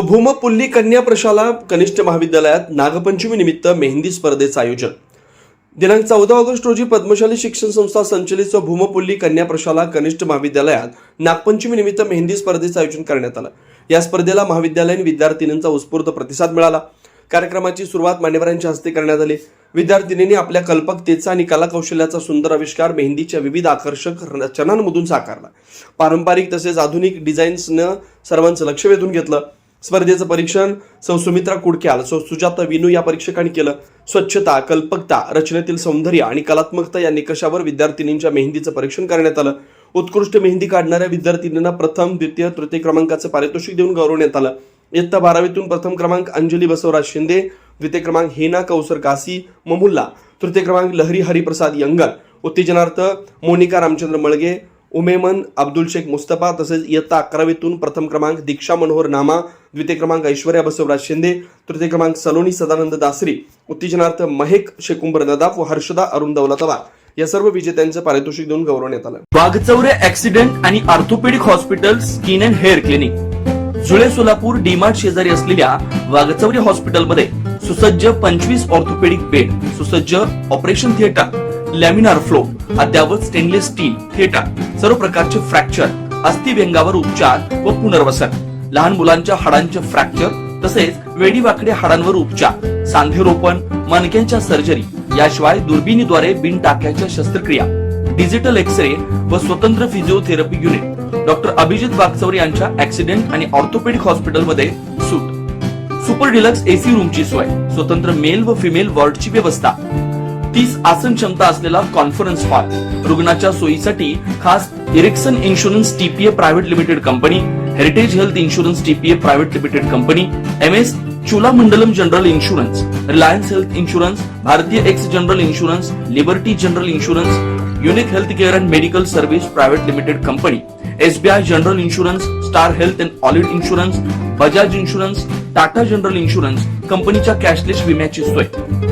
भूमपुल्ली कन्या प्रशाला कनिष्ठ महाविद्यालयात नागपंचमी निमित्त मेहंदी स्पर्धेचं आयोजन. दिनांक 14 ऑगस्ट रोजी पद्मशाली शिक्षण संस्था संचलित भूमपुल्ली कन्या प्रशाला कनिष्ठ महाविद्यालयात नागपंचमी निमित्त मेहंदी स्पर्धेचं आयोजन करण्यात आलं. या स्पर्धेला महाविद्यालयीन विद्यार्थिनींचा उत्स्फूर्त प्रतिसाद मिळाला. कार्यक्रमाची सुरुवात मान्यवरांच्या हस्ते करण्यात आली. विद्यार्थिनींनी आपल्या कल्पकतेचा आणि कलाकौशल्याचा सुंदर आविष्कार मेहंदीच्या विविध आकर्षक रचनांमधून साकारला. पारंपरिक तसेच आधुनिक डिझाईन्सनं सर्वांचं लक्ष वेधून घेतलं. स्पर्धेचं परीक्षण सुमित्रा कुडक्याल, सुजाता विनू या परीक्षकांनी केलं. स्वच्छता, कल्पकता, रचनेतील सौंदर्य आणि कलात्मकता या निकषावर विद्यार्थिनींच्या मेहंदीचं परीक्षण करण्यात आलं. उत्कृष्ट मेहंदी काढणाऱ्या विद्यार्थिनींना प्रथम, द्वितीय, तृतीय क्रमांकाचं पारितोषिक देऊन गौरवण्यात आलं. इयत्ता 12वीतून प्रथम क्रमांक अंजली बसवराज शिंदे, द्वितीय क्रमांक हेना कौसर कासी ममुल्ला, तृतीय क्रमांक लहरी हरिप्रसाद यंगल, उत्तेजनार्थ मोनिका रामचंद्र मळगे, उमेमन अब्दुल शेख मुस्तफा, तसेच इयत्ता 11वीतून प्रथम क्रमांक दीक्षा मनोहर नामा, द्वितीय क्रमांक ऐश्वर्या बसवराज शिंदे, तृतीय क्रमांक सलोनी सदानंद दासरी, उत्तेजनार्थ महेक शेकुंबर नदाफ व हर्षदा अरुण दौलताबाद या सर्व विजेत्यांचं पारितोषिक देऊन गौरवण्यात आलं. वाघचौरे ऍक्सिडेंट आणि orthopaedic hospital skin and hair clinic, जुळे सोलापूर डीमार्ट शेजारी असलेल्या वाघचौरे हॉस्पिटलमध्ये सुसज्ज 25 ऑर्थोपेडिक बेड, सुसज्ज ऑपरेशन थिएटर, लॅमिनार फ्लो, अद्यावत स्टेनलेस स्टील थिएटर, सर्व प्रकारचे फ्रॅक्चर, अस्थिव्यंगावर उपचार व पुनर्वसन, लहान मुलांच्या हाडांचे फ्रॅक्चर तसेच वेडीवाकड्या हाडांवर उपचार, सांधेरोपण, मणक्यांच्या सर्जरी, याशिवाय दुर्बिणीद्वारे बिन टाक्याच्या शस्त्रक्रिया, डिजिटल एक्सरे व स्वतंत्र physiotherapy unit. Doctor Abhijit Waghchaure यांच्या ऍक्सिडेंट आणि ऑर्थोपेडिक हॉस्पिटलमध्ये सूट, सुपर डिलक्स एसी रूमची सोय, स्वतंत्र मेल व फिमेल वॉर्डची व्यवस्था, 30 आसन क्षमता असलेला कॉन्फरन्स हॉल, रुग्णाच्या सोयीसाठी खास Ericson insurance TPA private limited company, Heritage health insurance TPA private limited company, MS Cholamandalam general insurance, Reliance health insurance, Bharti AXA general insurance, Liberty general insurance, unique health care and medical service private limited company, SBI general insurance, Star health and allied insurance, Bajaj insurance, Tata general insurance कंपनीच्या cashless विम्याची सोय.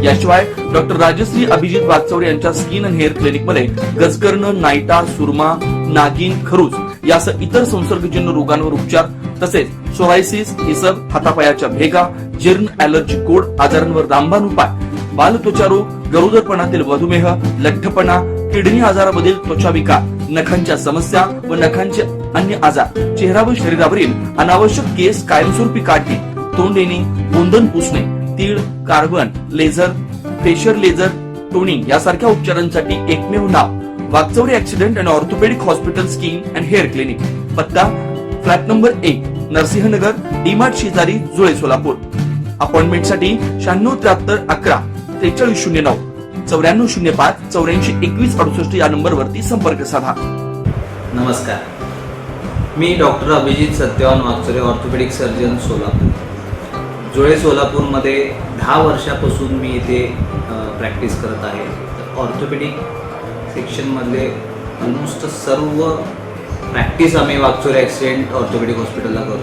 याशिवाय doctor Rajshri Abhijit Waghchaure यांच्या skin and hair clinic मध्ये गजकर्ण, नायटा, सुरमा, नागिन, खरूज यासह इतर संसर्गजन्य रोगांवर उपचार, तसेच सोरायसिस, इसब, हातापायाच्या भेगा, जीर्ण, ॲलर्जी, कोड आजारांवर रामबाण उपाय, बालत्वचारोग, गरोदरपणातील मधुमेह, लठ्ठपणा, किडनी आजारामधील त्वचा विकार, नखांच्या समस्या व नखांचे अन्य आजार, चेहरा व शरीरावरील अनावश्यक केस कायमस्वरूपी काढणे, तोंड येणे, गोंधन पुसणे, तीळ, carbon, laser, facial laser, toning यासारख्या उपचारांसाठी एकमेव नाव Waghchaure accident and orthopaedic hospital skin and hair clinic. पत्ता फ्लॅट नंबर 1, नरसिंहनगर, डीमार्ट शेजारी, जुळे सोलापूर. अपॉइंटमेंटसाठी 9673 11 4309 9405 84 21 68 या नंबरवरती संपर्क साधा. नमस्कार, मी doctor Abhijit Satyavan Waghchaure, orthopaedic surgeon, Solapur. Jule सोलापूरमध्ये 10 वर्षापासून मी इथे प्रॅक्टिस करत आहे. ऑर्थोपेडिक सेक्शनमधले ऑलमोस्ट सर्व प्रॅक्टिस आम्ही वाघचौरे ॲक्सिडेंट ऑर्थोपेडिक हॉस्पिटलला करतो.